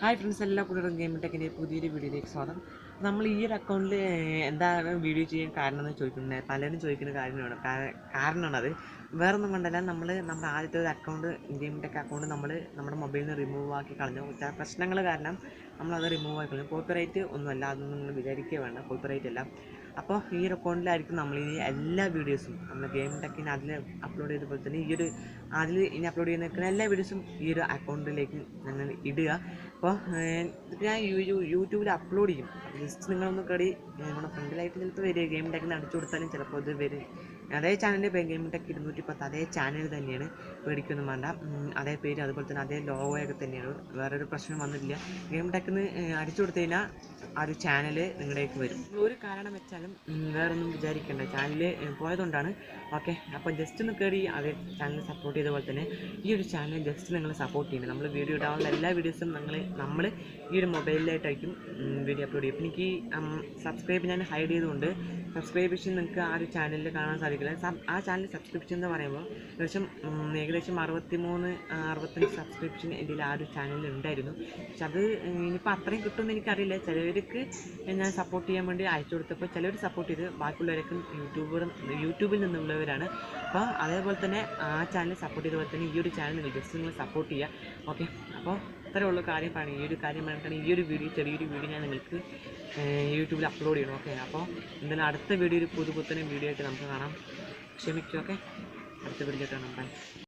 Hi friends, എല്ലാ കൂട്ടരും game ടെക്കിൻ്റെ പുതിയൊരു വീഡിയോയിലേക്ക് സ്വാഗതം. നമ്മൾ ഈ ഒരു അക്കൗണ്ടിൽ എന്താണ് വീഡിയോ ചെയ്യാൻ കാരണം എന്ന് ചോദിക്കുന്നത് പലരും ചോദിക്കുന്ന കാരണമാണത്. വേറൊന്നും കൊണ്ടല്ല, നമ്മുടെ ആദ്യത്തെ ഒരു അക്കൗണ്ട് ഗെയിം ടെക് അക്കൗണ്ട് നമ്മുടെ മൊബൈലിൽ നിന്ന് റിമൂവ് ആക്കി കളഞ്ഞു. ചില പ്രശ്നങ്ങൾ കാരണം നമ്മളത് റിമൂവ് ആക്കി കളഞ്ഞു. കോപ്പിറൈറ്റ് ഒന്നുമല്ല, അതൊന്നും നിങ്ങൾ വിചാരിക്കുക വേണ്ട, കോപ്പിറൈറ്റ് അല്ല. അപ്പോൾ ഈ ഒരു അക്കൗണ്ടിലായിരിക്കും നമ്മൾ ഈ എല്ലാ വീഡിയോസും നമ്മൾ ഗെയിം ടെക്കിന് അതിൽ അപ്ലോഡ് ചെയ്തപോലെ തന്നെ അതിൽ ഇനി അപ്ലോഡ് ചെയ്യുന്ന എല്ലാ വീഡിയോസും ഈ ഒരു അക്കൗണ്ടിലേക്ക് ഞങ്ങൾ ഇടുക. അപ്പോൾ ഞാൻ യൂട്യൂബിൽ അപ്ലോഡ് ചെയ്യും. ജസ്റ്റ് നിങ്ങളൊന്ന് നമ്മുടെ ഫ്രണ്ടിലായിട്ട് ചിലപ്പോൾ വരിക, ഗെയിം ടെക്കിന് അടിച്ചു കൊടുത്താലും ചിലപ്പോൾ ഇത് വരും. അതേ ചാനലിൻ്റെ പേര് ഗെയിം ടെക് 210, അതേ ചാനൽ തന്നെയാണ്, പേടിക്കൊന്നും വേണ്ട. അതേ പേര്, അതുപോലെ തന്നെ അതേ ലോഗോയൊക്കെ തന്നെയാണ്, വേറൊരു പ്രശ്നം വന്നിട്ടില്ല. ഗെയിം ടെക്കിന് അടിച്ചു കൊടുത്തു കഴിഞ്ഞാൽ ആ ഒരു ചാനൽ നിങ്ങളിലേക്ക് വരും. ഒരു കാരണം വെച്ചാലും വേറൊന്നും വിചാരിക്കേണ്ട, ചാനൽ പോയതുകൊണ്ടാണ്. ഓക്കെ, അപ്പോൾ ജസ്റ്റ് ഒന്ന് കയറി അതേ ചാനൽ സപ്പോർട്ട് ചെയ്ത പോലെ തന്നെ ഈ ഒരു ചാനൽ ജസ്റ്റ് നിങ്ങൾ സപ്പോർട്ട് ചെയ്യുന്നത്. നമ്മൾ വീഡിയോ ഇടാനുള്ള എല്ലാ വീഡിയോസും നമ്മൾ ഈ ഒരു മൊബൈലിലായിട്ടായിരിക്കും വീഡിയോ അപ്ലോഡ് ചെയ്യും. എനിക്ക് സബ്സ്ക്രൈബ് ഞാൻ ഹൈഡ് ചെയ്തുകൊണ്ട് സബ്സ്ക്രിപ്ഷൻ നിങ്ങൾക്ക് ആ ഒരു ചാനലിൽ കാണാൻ സാധിക്കില്ല. ആ ചാനൽ സബ്സ്ക്രിപ്ഷൻ എന്ന് പറയുമ്പോൾ ഏകദേശം 63-65 സബ്സ്ക്രിപ്ഷൻ എൻ്റെ ആ ഒരു ചാനലിൽ ഉണ്ടായിരുന്നു. പക്ഷെ അത് ഇനിയിപ്പോൾ അത്രയും കിട്ടുമെന്ന് എനിക്കറിയില്ല. ചിലവർക്ക് ഞാൻ സപ്പോർട്ട് ചെയ്യാൻ വേണ്ടി അയച്ചു കൊടുത്തപ്പോൾ ചിലവർ സപ്പോർട്ട് ചെയ്ത്, ബാക്കിയുള്ളവരൊക്കെ യൂട്യൂബിൽ നിന്നുള്ളവരാണ്. അപ്പോൾ അതേപോലെ തന്നെ ആ ചാനൽ സപ്പോർട്ട് ചെയ്ത പോലെ തന്നെ ഈ ഒരു ചാനൽ നിങ്ങൾ സപ്പോർട്ട് ചെയ്യുക. ഓക്കെ, അപ്പോൾ അത്രേ ഉള്ള കാര്യം പറയും. ഈ ഒരു കാര്യം പറഞ്ഞിട്ടാണ് ഈ ഒരു ചെറിയൊരു വീഡിയോ ഞാൻ നിങ്ങൾക്ക് യൂട്യൂബിൽ അപ്ലോഡ് ചെയ്യണം. ഓക്കെ, അപ്പോൾ എന്തായാലും അടുത്ത വീഡിയോ ഒരു പുതുപുത്തനും വീഡിയോ ആയിട്ട് നമുക്ക് കാണാം. ക്ഷമിക്കും. ഓക്കെ, അടുത്ത വീഡിയോ കാണാം. ബൈ.